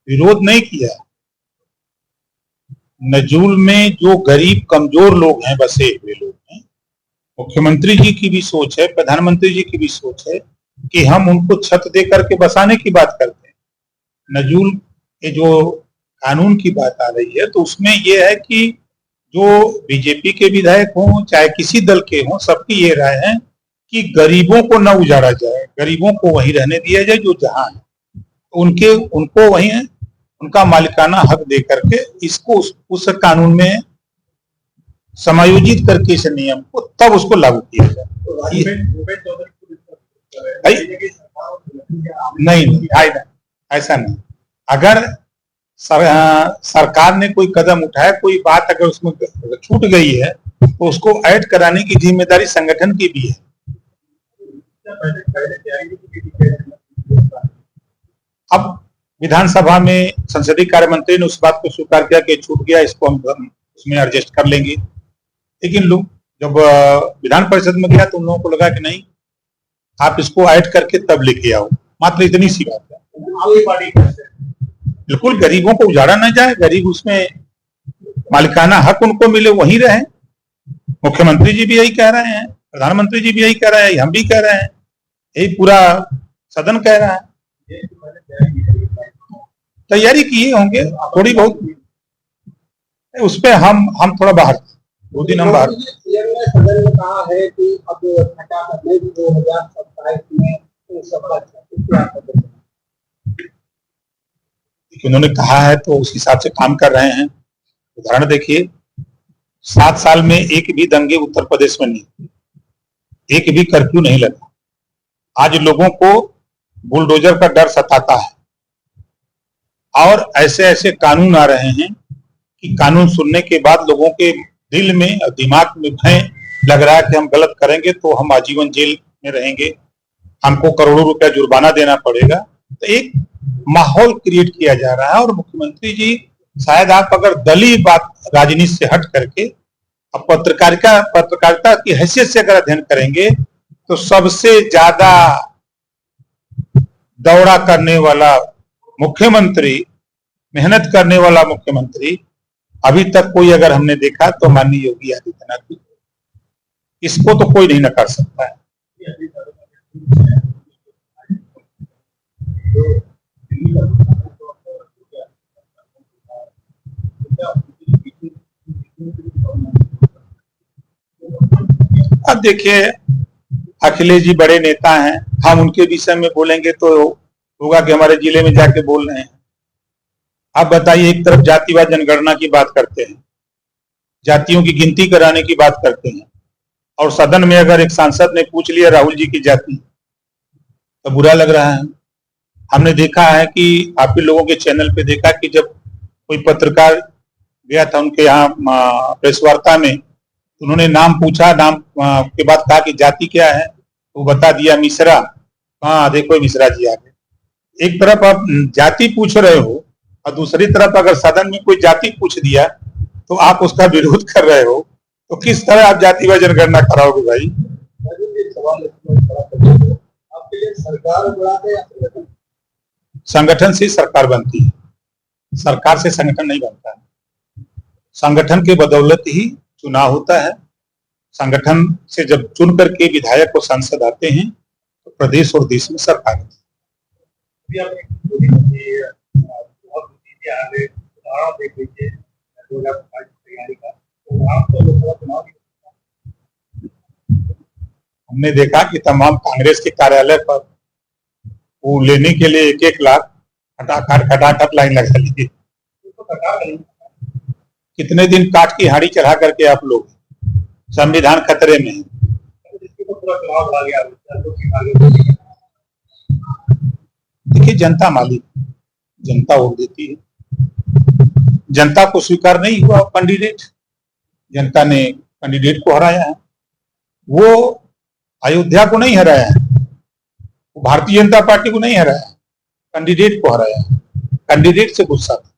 विरोध नहीं किया। नजूल में जो गरीब कमजोर लोग हैं, बसे हुए लोग हैं, मुख्यमंत्री जी की भी सोच है, प्रधानमंत्री जी की भी सोच है कि हम उनको छत दे करके बसाने की बात करते हैं। नजूल के जो कानून की बात आ रही है तो उसमें यह है कि जो बीजेपी के विधायक हों चाहे किसी दल के हों, सबकी ये राय है कि गरीबों को न उजाड़ा जाए, गरीबों को वहीं रहने दिया जाए जो जहां है, उनके उनको वहीं उनका मालिकाना हक दे करके इसको उस कानून में समायोजित करके इस नियम को तब उसको लागू किया जाए। नहीं, ऐसा नहीं। अगर सरकार ने कोई कदम उठाया, कोई बात अगर उसमें छूट गई है तो उसको ऐड कराने की जिम्मेदारी संगठन की भी है। अब विधानसभा में संसदीय कार्य मंत्री ने उस बात को स्वीकार किया कि छूट गया, इसको हम उसमें एडजस्ट कर लेंगे। लेकिन लोग जब विधान परिषद में गया तो उन लोगों को लगा कि नहीं, आप इसको ऐड करके तब लेके आओ, मात्र इतनी सी बात है। बिल्कुल गरीबों को उजाड़ा न जाए, गरीब उसमें मालिकाना हक उनको मिले, वहीं रहे। मुख्यमंत्री जी भी यही कह रहे हैं, प्रधानमंत्री जी भी यही कह रहे हैं, हम भी कह रहे हैं, यही पूरा सदन कह रहा है। तैयारी किए होंगे थोड़ी बहुत, उस पर हम थोड़ा बाहर, 2 दिन हम बाहर। सदन में कहा है कि अब 2027 में उन्होंने कहा है तो उस हिसाब से काम कर रहे हैं। उदाहरण देखिए, 7 साल में एक भी दंगे उत्तर प्रदेश में नहीं, एक भी कर्फ्यू नहीं लगा। आज लोगों को बुलडोजर का डर सताता है और ऐसे ऐसे कानून आ रहे हैं कि कानून सुनने के बाद लोगों के दिल में और दिमाग में भय लग रहा है कि हम गलत करेंगे तो हम आजीवन जेल में रहेंगे, हमको करोड़ों रुपया जुर्माना देना पड़ेगा। तो एक माहौल क्रिएट किया जा रहा है और मुख्यमंत्री जी शायद आप अगर दलीय बात राजनीति से हट करके अब पत्रकारिता की हैसियत से अगर अध्ययन करेंगे तो सबसे ज्यादा दौड़ा करने वाला मुख्यमंत्री, मेहनत करने वाला मुख्यमंत्री अभी तक कोई अगर हमने देखा तो माननीय योगी आदित्यनाथ जी, इसको तो कोई नहीं नकार सकता है। अब देखिए, अखिलेश जी बड़े नेता हैं, हम उनके विषय में बोलेंगे तो होगा कि हमारे जिले में जाके बोल रहे हैं। आप बताइए, एक तरफ जातिवाद जनगणना की बात करते हैं, जातियों की गिनती कराने की बात करते हैं, और सदन में अगर एक सांसद ने पूछ लिया राहुल जी की जाति तो बुरा लग रहा है। हमने देखा है कि आप भी लोगों के चैनल पे देखा कि जब कोई पत्रकार गया था उनके यहाँ प्रेस वार्ता में, उन्होंने नाम पूछा, नाम के बाद कहा कि जाति क्या है, वो बता दिया मिश्रा। हाँ देखो मिश्रा जी आ गए। एक तरफ आप जाति पूछ रहे हो और दूसरी तरफ अगर सदन में कोई जाति पूछ दिया तो आप उसका विरोध कर रहे हो, तो किस तरह आप जातिवाद जनगणना कराओगे भाई? संगठन से सरकार बनती है, सरकार से संगठन नहीं बनता है। संगठन के बदौलत ही चुनाव होता है। संगठन से जब चुन करके विधायक और सांसद आते हैं तो प्रदेश और देश में सरकार होती है। हमने देखा कि तमाम कांग्रेस के कार्यालय पर वो लेने के लिए 1-1 लाख खटाखट लाइन लगा ली। कितने दिन काट की हाड़ी चढ़ा करके आप लोग, संविधान खतरे में है। देखिए, जनता मालिक, जनता वोट देती है। जनता को स्वीकार नहीं हुआ कैंडिडेट, जनता ने कैंडिडेट को हराया है। वो अयोध्या को नहीं हराया है, वो भारतीय जनता पार्टी को नहीं हराया, कैंडिडेट को हराया। कैंडिडेट से गुस्सा था।